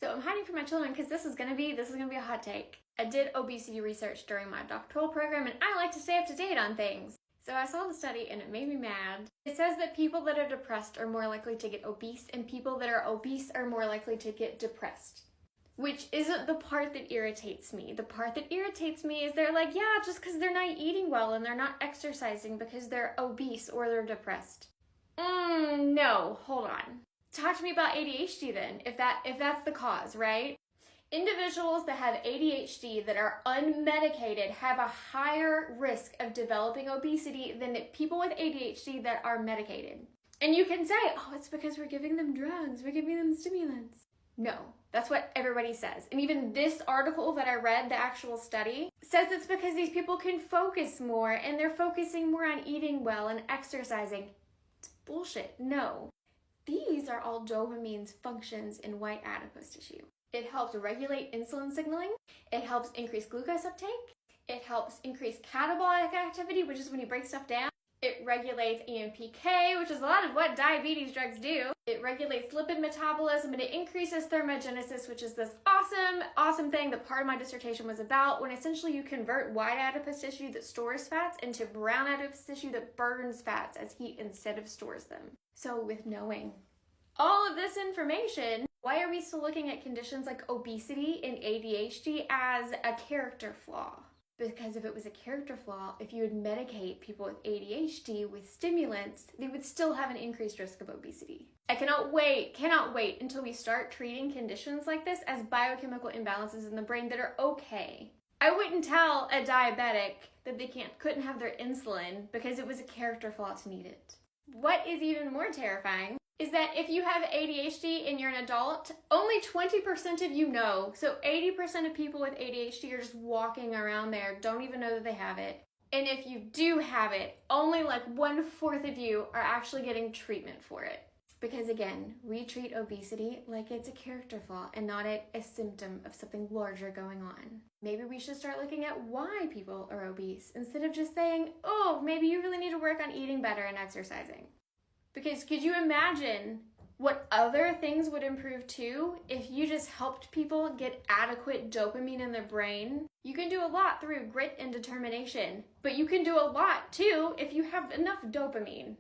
So I'm hiding from my children because this is gonna be a hot take. I did obesity research during my doctoral program and I like to stay up to date on things. So I saw the study and it made me mad. It says that people that are depressed are more likely to get obese and people that are obese are more likely to get depressed. Which isn't the part that irritates me. The part that irritates me is they're like, yeah, just because they're not eating well and they're not exercising because they're obese or they're depressed. No, hold on. Talk to me about ADHD then, if that's the cause, right? Individuals that have ADHD that are unmedicated have a higher risk of developing obesity than people with ADHD that are medicated. And you can say, oh, it's because we're giving them drugs, we're giving them stimulants. No, that's what everybody says. And even this article that I read, the actual study, says it's because these people can focus more and they're focusing more on eating well and exercising. It's bullshit. No. These are all dopamine's functions in white adipose tissue. It helps regulate insulin signaling. It helps increase glucose uptake. It helps increase catabolic activity, which is when you break stuff down. It regulates AMPK, which is a lot of what diabetes drugs do. It regulates lipid metabolism and it increases thermogenesis, which is this awesome thing that part of my dissertation was about, when essentially you convert white adipose tissue that stores fats into brown adipose tissue that burns fats as heat instead of stores them. So with knowing all of this information, why are we still looking at conditions like obesity and ADHD as a character flaw? Because if it was a character flaw, if you would medicate people with ADHD with stimulants, they would still have an increased risk of obesity. I cannot wait until we start treating conditions like this as biochemical imbalances in the brain that are okay. I wouldn't tell a diabetic that they couldn't have their insulin because it was a character flaw to need it. What is even more terrifying is that if you have ADHD and you're an adult, only 20% of you know. So 80% of people with ADHD are just walking around there, don't even know that they have it. And if you do have it, only like 1/4 of you are actually getting treatment for it. Because again, we treat obesity like it's a character flaw and not a symptom of something larger going on. Maybe we should start looking at why people are obese instead of just saying, oh, maybe you really need to work on eating better and exercising. Because could you imagine what other things would improve too if you just helped people get adequate dopamine in their brain? You can do a lot through grit and determination, but you can do a lot too if you have enough dopamine.